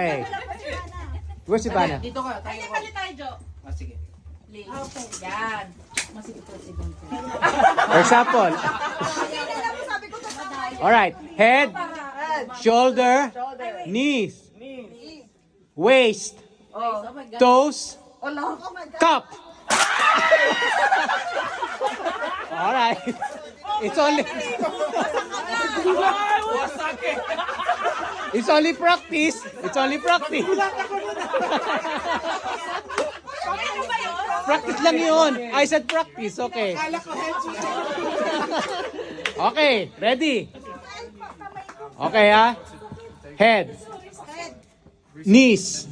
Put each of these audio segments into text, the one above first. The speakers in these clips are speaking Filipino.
Okay. Where's si Bana? Dito ka, tayo ko. Tayo, Jo. Sige. Okay. Yan. For example. Alright. Head, shoulder, knees, waist, toes, cup. Alright. It's only... It's only practice. It's only practice. Practice lang yun. I said practice. Okay. Okay. Ready? Okay ha? Head. Knees.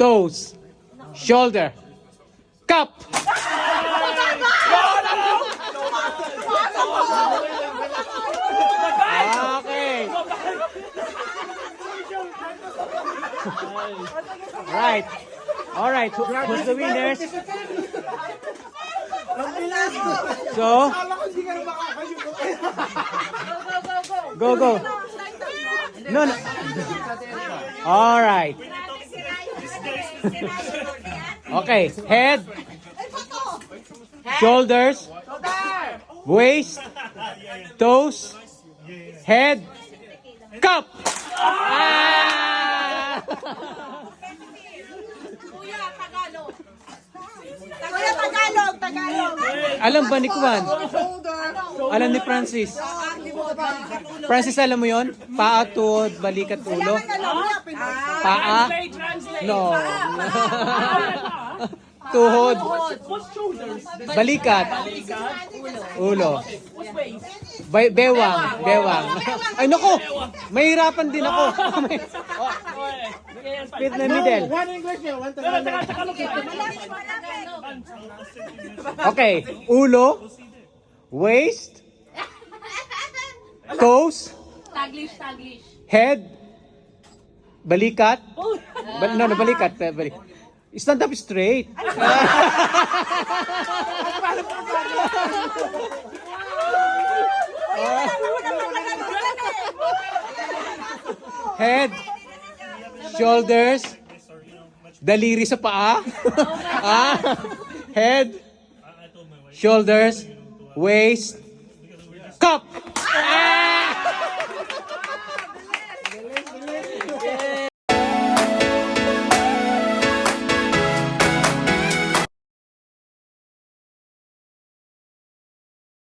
Toes. Shoulder. Cup. Okay. Right. All right. Who's the winners? So, go. No. All right. Okay. Head, shoulders, waist, toes, head, cup. Ah! Tagalog. Alam ba ni Kuan? Alam ni Francis? Francis, alam mo yon? Paa, tuhod, balikat, ulo. Paa? No. Tuhod, balikat, ulo. Bewang. Ay, naku! Mahirapan din ako. Split na middle. One English niya, one Tagalog. Okay. Ulo, waist, toes, Taglish. head, balikat. No, balikat. Stand up straight. Head, shoulders, daliri sa paa. Head, shoulders, waist,